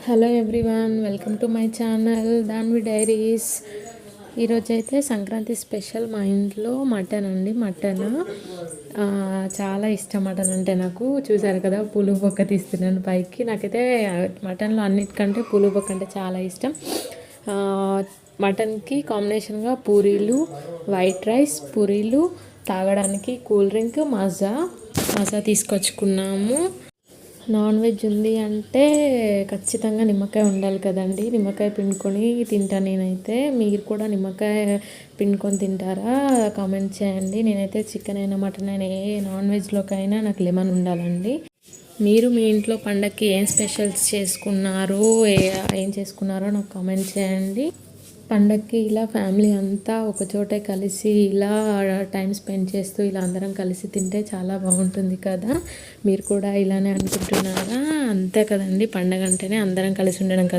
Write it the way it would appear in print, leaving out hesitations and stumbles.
Hello everyone, welcome to my channel Danvi diaries. ఈరోజైతే Sankranti special మా ఇంట్లో మటన్ అండి. మటన్ చాలా ఇష్టం. మటన్ అంటే నాకు, చూసారు కదా పులుగు బొక్క తీస్తున్నాను పైకి. నాకైతే మటన్లో అన్నిటికంటే పులుగు బొక్క అంటే చాలా ఇష్టం. మటన్కి కాంబినేషన్గా పూరీలు, వైట్ రైస్, పూరీలు, తాగడానికి కూల్ డ్రింక్, మజా తీసుకొచ్చుకున్నాము. నాన్ వెజ్ ఉంది అంటే ఖచ్చితంగా నిమ్మకాయ ఉండాలి కదండి. నిమ్మకాయ పిండుకొని తింటాను నేనైతే. మీరు కూడా నిమ్మకాయ పిండుకొని తింటారా? కామెంట్ చేయండి. నేనైతే చికెన్ అయినా మటన్ అయినా ఏ నాన్ వెజ్లోకైనా నాకు లెమన్ ఉండాలండి. మీరు మీ ఇంట్లో పండగకి ఏం స్పెషల్స్ చేసుకున్నారు, ఏం చేసుకున్నారో నాకు కామెంట్ చేయండి. పండగకి ఇలా ఫ్యామిలీ అంతా ఒకచోటే కలిసి ఇలా టైం స్పెండ్ చేస్తూ ఇలా అందరం కలిసి తింటే చాలా బాగుంటుంది కదా. మీరు కూడా ఇలానే అనుకుంటున్నారా? అంతే కదండి, పండగ అంటేనే అందరం కలిసి ఉండడం కదా.